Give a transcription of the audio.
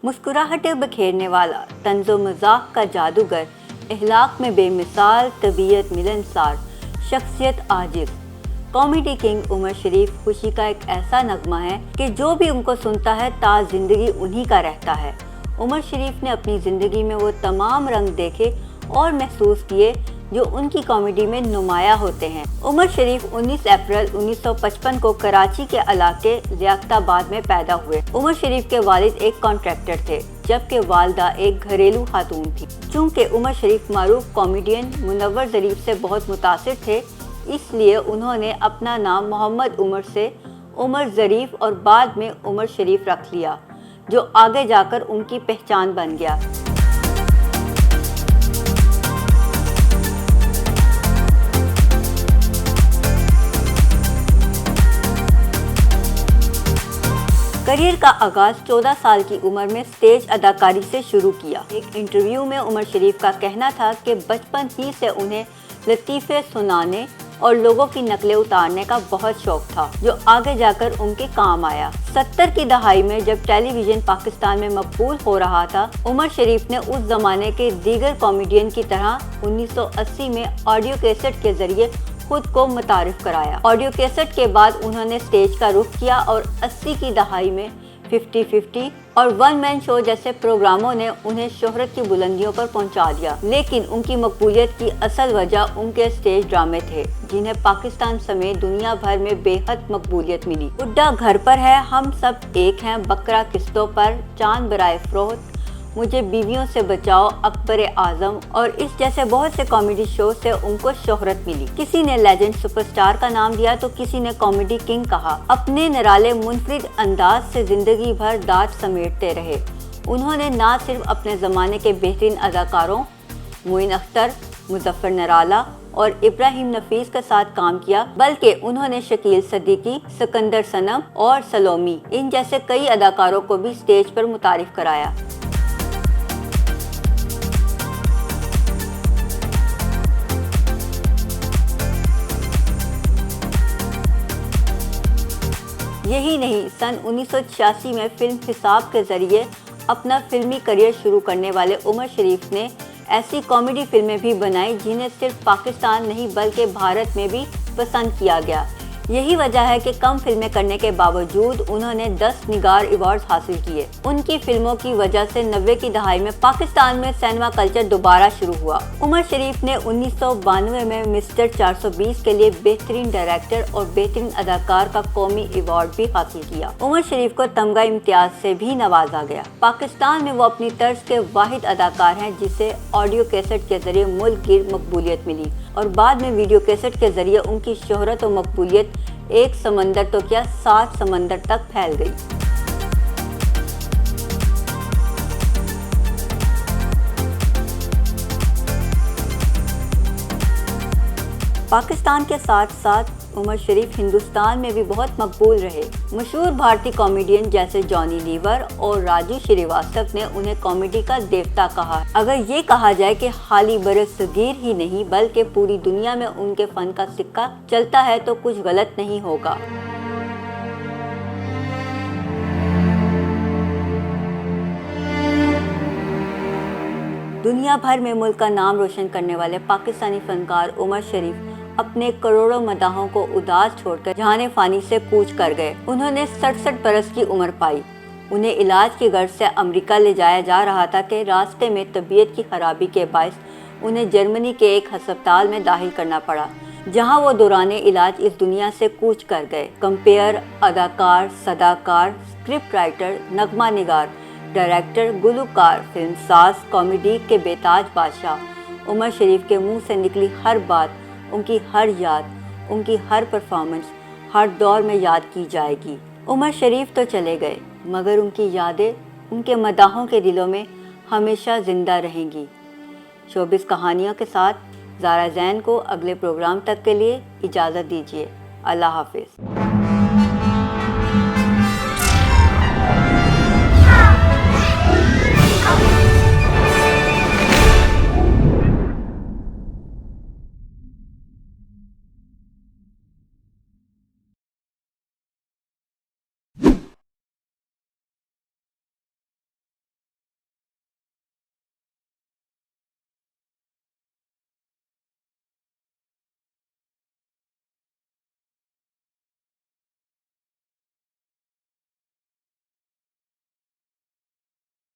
मुस्कुराहटें बिखेरने वाला, तंज़ो मज़ाक का जादूगर, इखलाक में बेमिसाल, तबीयत मिलनसार, शख्सियत आजिज़। कॉमेडी किंग उमर शरीफ खुशी का एक ऐसा नगमा है कि जो भी उनको सुनता है ताज ज़िंदगी उन्हीं का रहता है। उमर शरीफ ने अपनी ज़िंदगी में वो तमाम रंग देखे और महसूस किए जो उनकी कॉमेडी में नुमाया होते हैं। उमर शरीफ 19 अप्रैल 1955 को कराची के इलाके लियाकताबाद में पैदा हुए। उमर शरीफ के वालिद एक कॉन्ट्रैक्टर थे, जबकि वालदा एक घरेलू खातून थी। चूँकि उमर शरीफ मारूफ कॉमेडियन मुनव्वर ज़रीफ से बहुत मुतासिर थे, इसलिए उन्होंने अपना नाम मोहम्मद उमर से उमर ज़रीफ और बाद में उमर शरीफ रख लिया, जो आगे जाकर उनकी पहचान बन गया। करियर का आगाज़ 14 साल की उम्र में स्टेज अदाकारी से शुरू किया। एक इंटरव्यू में उमर शरीफ का कहना था कि बचपन ही से उन्हें लतीफ़े सुनाने और लोगों की नकलें उतारने का बहुत शौक था, जो आगे जाकर उनके काम आया। 70 की दहाई में जब टेलीविज़न पाकिस्तान में मकबूल हो रहा था, उमर शरीफ ने उस ज़माने के दीगर कॉमेडियन की तरह 1980 में ऑडियो कैसेट के ज़रिए खुद को मुतारिफ कराया। ऑडियो कैसेट के बाद उन्होंने स्टेज का रुख किया और 80 की दहाई में 50-50 और वन मैन शो जैसे प्रोग्रामों ने उन्हें शोहरत की बुलंदियों पर पहुंचा दिया। लेकिन उनकी मकबूलियत की असल वजह उनके स्टेज ड्रामे थे, जिन्हें पाकिस्तान समेत दुनिया भर में बेहद मकबूलियत मिली। बुड्ढा घर पर है, हम सब एक हैं, बकरा किस्तों पर, चांद बराए फरोख्त, मुझे बीवियों से बचाओ, अकबर आजम और इस जैसे बहुत से कॉमेडी शो से उनको शोहरत मिली। किसी ने लेजेंड सुपरस्टार का नाम दिया तो किसी ने कॉमेडी किंग कहा। अपने निराले मुनफरिद अंदाज से जिंदगी भर दाद समेटते रहे। उन्होंने न सिर्फ अपने ज़माने के बेहतरीन अदाकारों मोइन अख्तर, मुजफ्फर निराला और इब्राहिम नफीस के साथ काम किया, बल्कि उन्होंने शकील सदीकी, सिकंदर सनम और सलोमी इन जैसे कई अदाकारों को भी स्टेज पर मुतारिफ कराया। यही नहीं, सन 1986 में फिल्म हिसाब के ज़रिए अपना फिल्मी करियर शुरू करने वाले उमर शरीफ ने ऐसी कॉमेडी फिल्में भी बनाई जिन्हें सिर्फ पाकिस्तान नहीं बल्कि भारत में भी पसंद किया गया। यही वजह है कि कम फिल्में करने के बावजूद उन्होंने 10 निगार अवार्ड्स हासिल किए। उनकी फिल्मों की वजह से 90 की दहाई में पाकिस्तान में सिनेमा कल्चर दोबारा शुरू हुआ। उमर शरीफ ने 1992 में मिस्टर 420 के लिए बेहतरीन डायरेक्टर और बेहतरीन अदाकार का कौमी अवार्ड भी हासिल किया। उमर शरीफ को तमगा इम्तियाज से भी नवाजा गया। पाकिस्तान में वो अपनी तर्ज के वाहिद अदाकार हैं जिसे ऑडियो कैसेट के जरिए मुल्क गिर मकबूलियत मिली और बाद में वीडियो कैसेट के जरिए उनकी शोहरत और मकबूलियत एक समंदर तो क्या 7 समंदर तक फैल गई। पाकिस्तान के साथ साथ उमर शरीफ हिंदुस्तान में भी बहुत मकबूल रहे। मशहूर भारतीय कॉमेडियन जैसे जॉनी लीवर और राजू श्रीवास्तव ने उन्हें कॉमेडी का देवता कहा। अगर ये कहा जाए कि हाली बरसगीर ही नहीं बल्कि पूरी दुनिया में उनके फन का सिक्का चलता है तो कुछ गलत नहीं होगा। दुनिया भर में मुल्क का नाम रोशन करने वाले पाकिस्तानी फनकार उमर शरीफ अपने करोड़ों मदाहों को उदास छोड़कर जहाने फानी से कूच कर गए। उन्होंने 67 बरस की उम्र पाई। उन्हें इलाज की गर्ज से अमेरिका ले जाया जा रहा था कि रास्ते में तबीयत की खराबी के बायस उन्हें जर्मनी के एक अस्पताल में दाखिल करना पड़ा, जहां वो दौराने इलाज इस दुनिया से कूच कर गए। कंपेयर, अदाकार, सदाकार, स्क्रिप्ट राइटर, नगमा निगार, डायरेक्टर, गुलूकार, फिल्मसाज, कॉमेडी के बेताज बादशाह उमर शरीफ के मुंह से निकली हर बात, उनकी हर याद, उनकी हर परफॉर्मेंस हर दौर में याद की जाएगी। उमर शरीफ तो चले गए मगर उनकी यादें उनके मदाहों के दिलों में हमेशा ज़िंदा रहेंगी। शोबिस कहानियों के साथ ज़ारा ज़ैन को अगले प्रोग्राम तक के लिए इजाज़त दीजिए। अल्लाह हाफिज़।